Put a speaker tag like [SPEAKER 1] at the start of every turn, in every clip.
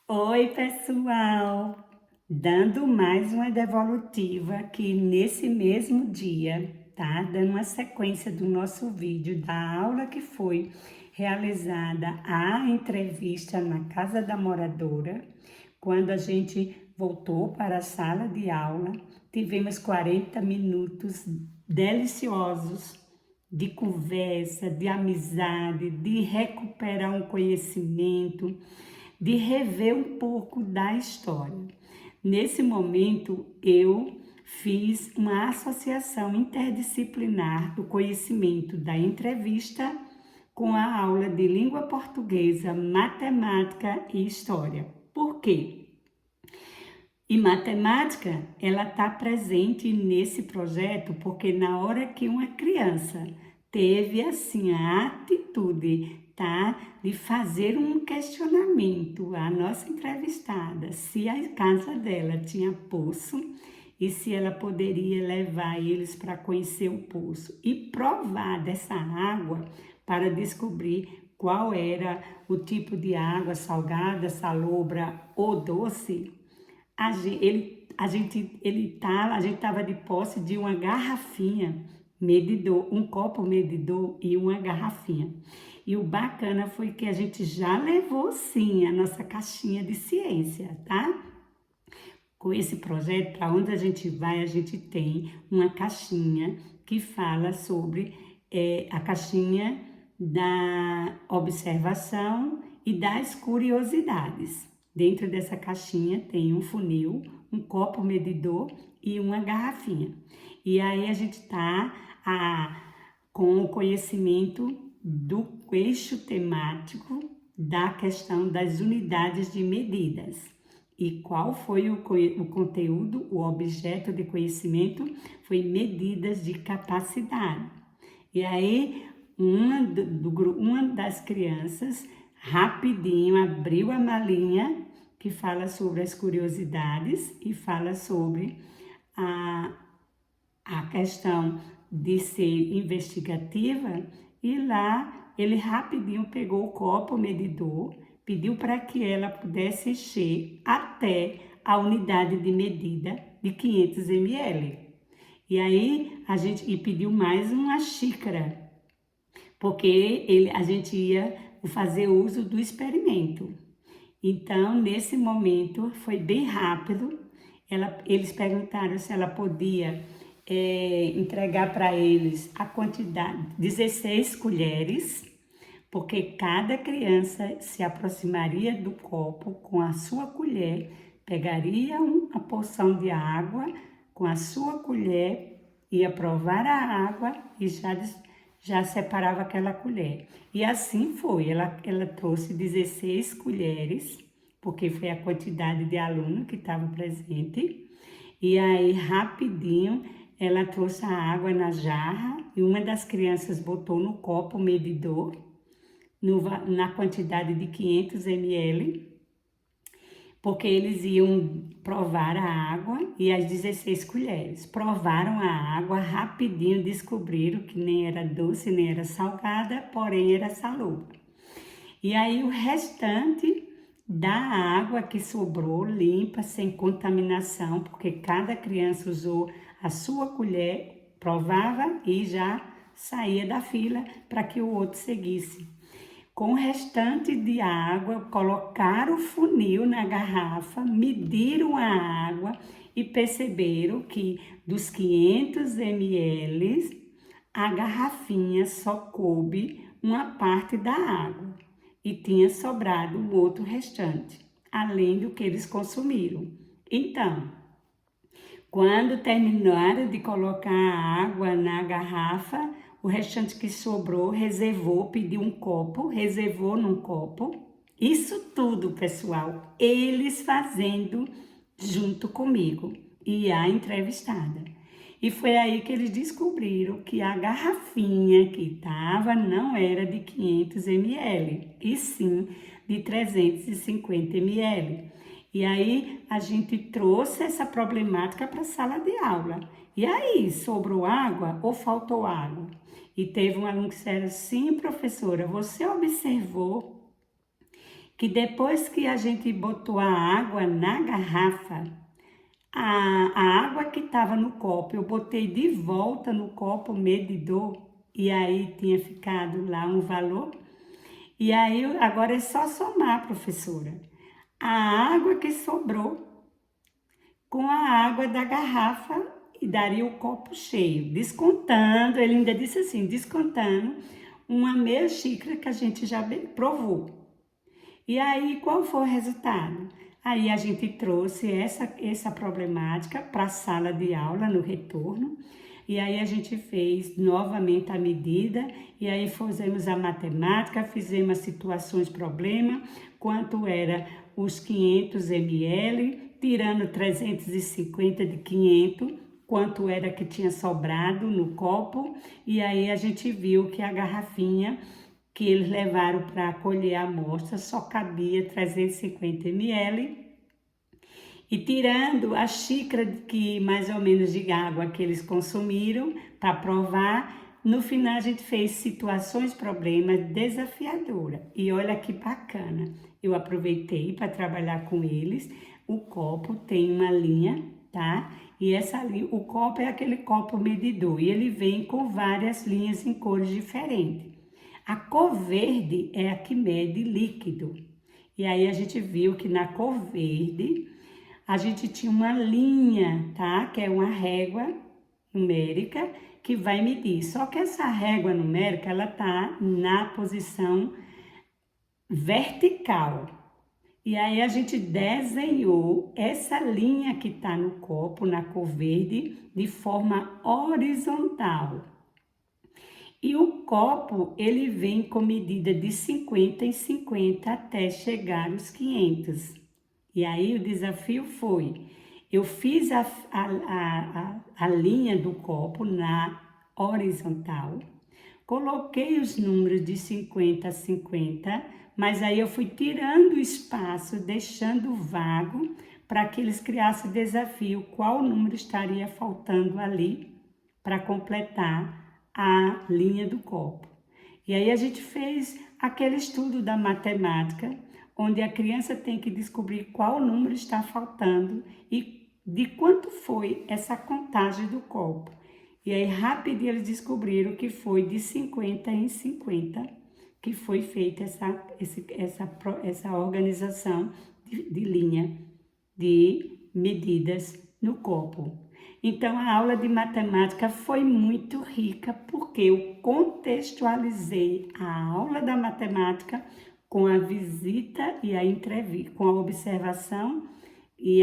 [SPEAKER 1] Oi, pessoal! Dando mais uma devolutiva aqui nesse mesmo dia, tá? Dando uma sequência do nosso vídeo da aula que foi realizada a entrevista na casa da moradora. Quando a gente voltou para a sala de aula, tivemos 40 minutos deliciosos de conversa, de amizade, de recuperar um conhecimento, de rever um pouco da história. Nesse momento, eu fiz uma associação interdisciplinar do conhecimento da entrevista com a aula de língua portuguesa, matemática e história. Por quê? E matemática, ela está presente nesse projeto porque na hora que uma criança teve assim a atitude, tá, de fazer um questionamento à nossa entrevistada, se a casa dela tinha poço e se ela poderia levar eles para conhecer o poço e provar dessa água para descobrir qual era o tipo de água, salgada, salobra ou doce. A gente estava de posse de uma garrafinha medidor, um copo medidor e uma garrafinha. E o bacana foi que a gente já levou sim a nossa caixinha de ciência, tá? Com esse projeto, para onde a gente vai, a gente tem uma caixinha que fala sobre a caixinha da observação e das curiosidades. Dentro dessa caixinha tem um funil, um copo medidor e uma garrafinha. E aí a gente está com o conhecimento do eixo temático da questão das unidades de medidas. E qual foi o conteúdo, o objeto de conhecimento? Foi medidas de capacidade. E aí, uma das crianças, rapidinho, abriu a malinha que fala sobre as curiosidades e fala sobre a questão de ser investigativa, e lá ele rapidinho pegou o copo medidor, pediu para que ela pudesse encher até a unidade de medida de 500 ml. E aí e pediu mais uma xícara, porque a gente ia fazer uso do experimento. Então, nesse momento, foi bem rápido. Eles perguntaram se ela podia entregar para eles a quantidade, 16 colheres, porque cada criança se aproximaria do copo com a sua colher, pegaria uma porção de água com a sua colher, ia provar a água e já separava aquela colher. E assim foi, ela trouxe 16 colheres, porque foi a quantidade de aluno que estava presente. E aí, rapidinho, ela trouxe a água na jarra e uma das crianças botou no copo medidor, na quantidade de 500 ml, porque eles iam provar a água e as 16 colheres. Provaram a água, rapidinho descobriram que nem era doce, nem era salgada, porém era salobra. E aí o restante da água que sobrou, limpa, sem contaminação, porque cada criança usou a sua colher, provava e já saía da fila para que o outro seguisse. Com o restante de água, colocaram o funil na garrafa, mediram a água e perceberam que dos 500 ml, a garrafinha só coube uma parte da água e tinha sobrado o outro restante, além do que eles consumiram. Então, quando terminaram de colocar a água na garrafa, o restante que sobrou, reservou, pediu um copo, reservou num copo. Isso tudo, pessoal, eles fazendo junto comigo e a entrevistada. E foi aí que eles descobriram que a garrafinha que estava não era de 500 ml, e sim de 350 ml. E aí a gente trouxe essa problemática para a sala de aula. E aí, sobrou água ou faltou água? E teve um aluno que disse: sim, professora, você observou que depois que a gente botou a água na garrafa, a água que estava no copo, eu botei de volta no copo medidor e aí tinha ficado lá um valor. E aí agora é só somar, professora. A água que sobrou com a água da garrafa e daria o copo cheio, descontando, ele ainda disse assim, descontando uma meia xícara que a gente já provou. E aí, qual foi o resultado? Aí a gente trouxe essa problemática para a sala de aula no retorno, e aí a gente fez novamente a medida, e aí fizemos a matemática, fizemos as situações problema, quanto era os 500 ml, tirando 350 de 500, quanto era que tinha sobrado no copo, e aí a gente viu que a garrafinha que eles levaram para colher a amostra só cabia 350 ml, e tirando a xícara que mais ou menos de água que eles consumiram para provar, no final a gente fez situações, problemas desafiadora. E olha que bacana, eu aproveitei para trabalhar com eles. O copo tem uma linha, tá? E essa linha, o copo é aquele copo medidor e ele vem com várias linhas em cores diferentes. A cor verde é a que mede líquido. E aí a gente viu que na cor verde a gente tinha uma linha, tá? Que é uma régua numérica que vai medir. Só que essa régua numérica, ela tá na posição vertical. E aí a gente desenhou essa linha que tá no copo, na cor verde, de forma horizontal. E o copo, ele vem com medida de 50 em 50 até chegar aos 500. E aí o desafio foi, eu fiz a linha do copo na horizontal, coloquei os números de 50 a 50, mas aí eu fui tirando o espaço, deixando vago, para que eles criassem desafio, qual número estaria faltando ali para completar a linha do copo. E aí a gente fez aquele estudo da matemática, onde a criança tem que descobrir qual número está faltando e de quanto foi essa contagem do copo. E aí rapidinho eles descobriram que foi de 50 em 50 que foi feita essa organização de linha de medidas no copo. Então, a aula de matemática foi muito rica porque eu contextualizei a aula da matemática com a visita e a entrevista, com a observação e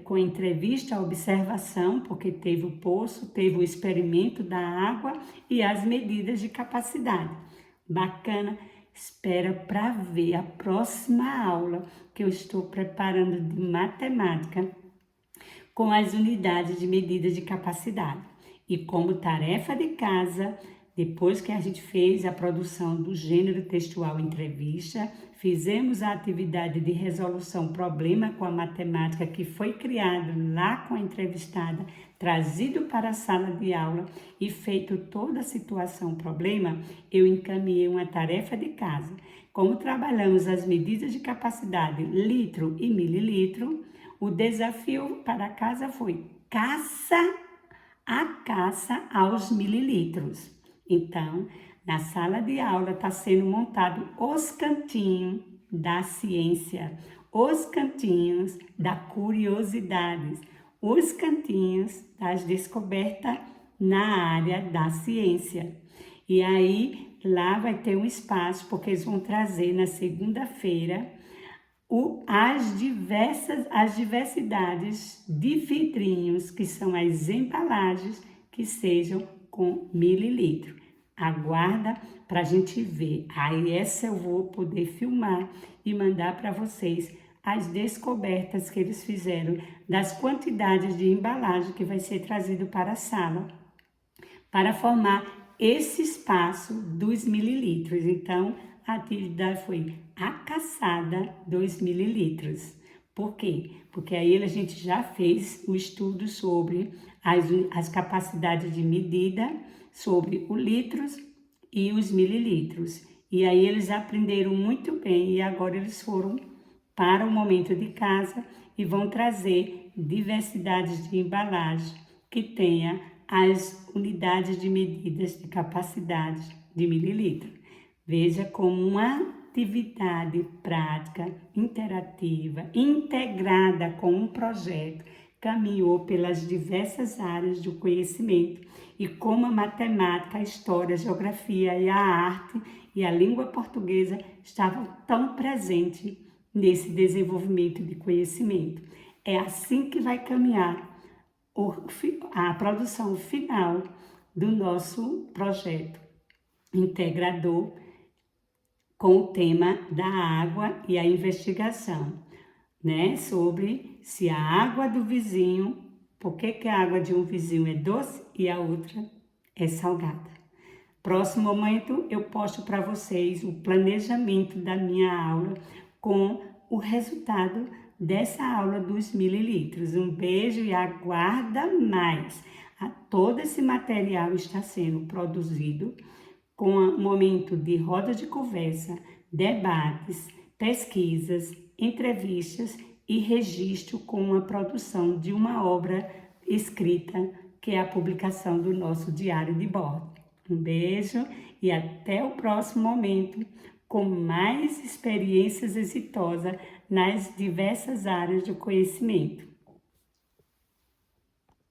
[SPEAKER 1] com a entrevista, a observação, porque teve o poço, teve o experimento da água e as medidas de capacidade. Bacana, espera para ver a próxima aula que eu estou preparando de matemática com as unidades de medida de capacidade. E como tarefa de casa, depois que a gente fez a produção do gênero textual entrevista, fizemos a atividade de resolução problema com a matemática que foi criado lá com a entrevistada, trazido para a sala de aula e feito toda a situação problema, eu encaminhei uma tarefa de casa. Como trabalhamos as medidas de capacidade litro e mililitro, o desafio para casa foi caça aos mililitros. Então, na sala de aula está sendo montado os cantinhos da ciência, os cantinhos da curiosidades, os cantinhos das descobertas na área da ciência. E aí, lá vai ter um espaço, porque eles vão trazer na segunda-feira as diversidades de vidrinhos, que são as embalagens que sejam com mililitro. Aguarda para a gente ver. Aí essa eu vou poder filmar e mandar para vocês as descobertas que eles fizeram das quantidades de embalagem que vai ser trazido para a sala para formar esse espaço dos mililitros. Então, a atividade foi a caçada dos mililitros. Por quê? Porque aí a gente já fez o estudo sobre as capacidades de medida, sobre os litros e os mililitros. E aí eles aprenderam muito bem e agora eles foram para o momento de casa e vão trazer diversidades de embalagem que tenha as unidades de medidas de capacidade de mililitro. Veja como uma atividade prática, interativa, integrada com um projeto, caminhou pelas diversas áreas do conhecimento e como a matemática, a história, a geografia e a arte e a língua portuguesa estavam tão presentes nesse desenvolvimento de conhecimento. É assim que vai caminhar a produção final do nosso projeto integrador com o tema da água e a investigação, né? Sobre se a água do vizinho, por que a água de um vizinho é doce e a outra é salgada. Próximo momento eu posto para vocês o planejamento da minha aula com o resultado dessa aula dos mililitros. Um beijo e aguarda mais. Todo esse material está sendo produzido com um momento de roda de conversa, debates, pesquisas, entrevistas e registro com a produção de uma obra escrita, que é a publicação do nosso diário de bordo. Um beijo e até o próximo momento com mais experiências exitosas nas diversas áreas do conhecimento.